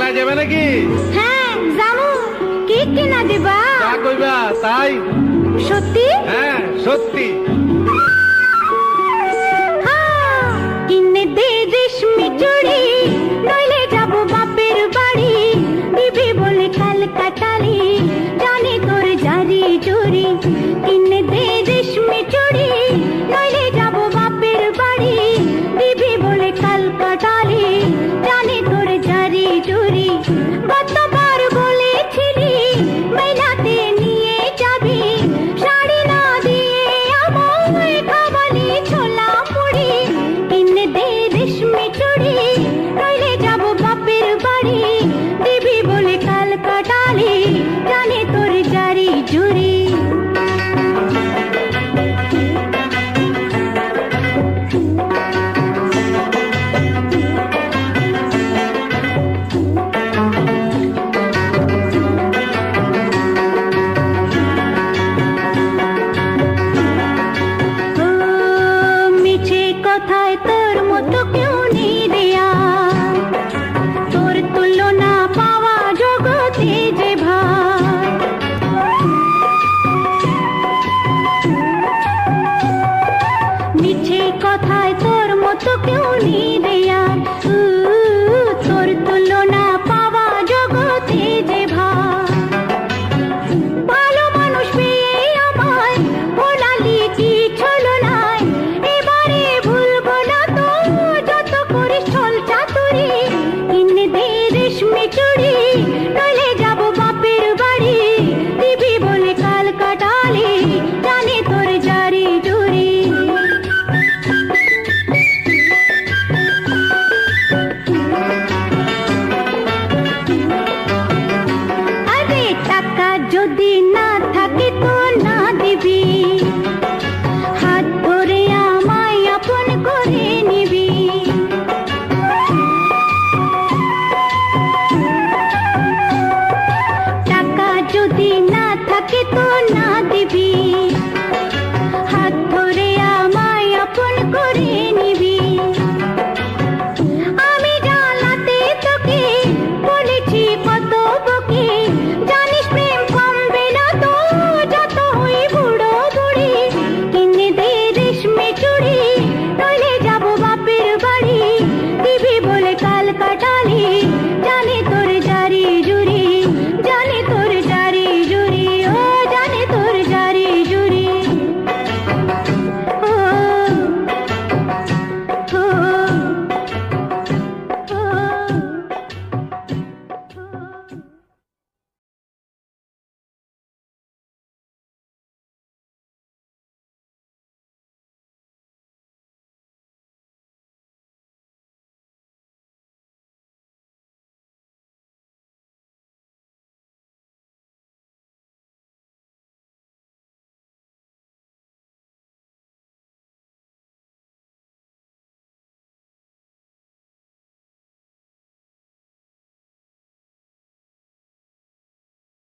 মেলায় যাবে নাকি? হ্যাঁ যাবো। কি কিনা দিবা? তা কইবা তাই? সত্যি? হ্যাঁ সত্যি। হ্যাঁ, কিনে দে রেশমি চুড়ি, নইলে যাবো বাপের বাড়ি। দিবি বলে কাল কাটালি, জানি তোর জারি জুরি। কিনে দে রেশমি চুড়ি, নইলে যাবো বাপের বাড়ি। দিবি বলে কাল কাটালি, জানি তোর জারি জুরি। গতবার বলেছিলি মেলাতে নিয়ে যাবি, শাড়ি না দিয়ে আমায় খাওয়ালি ছোলা মুড়ি। কিনে দে রেশমি চুড়ি, নইলে যাবো বাপের বাড়ি। দিবি বলে কাল কাটালি, জানি তোর জারি জুরি। ও মিছে কথায় তোর মতো কেউ নেই দেয়া, তোর তুলনা পাওয়া জগতে যে ভাই। মিছে কথায় তোর মতো কেউ নেই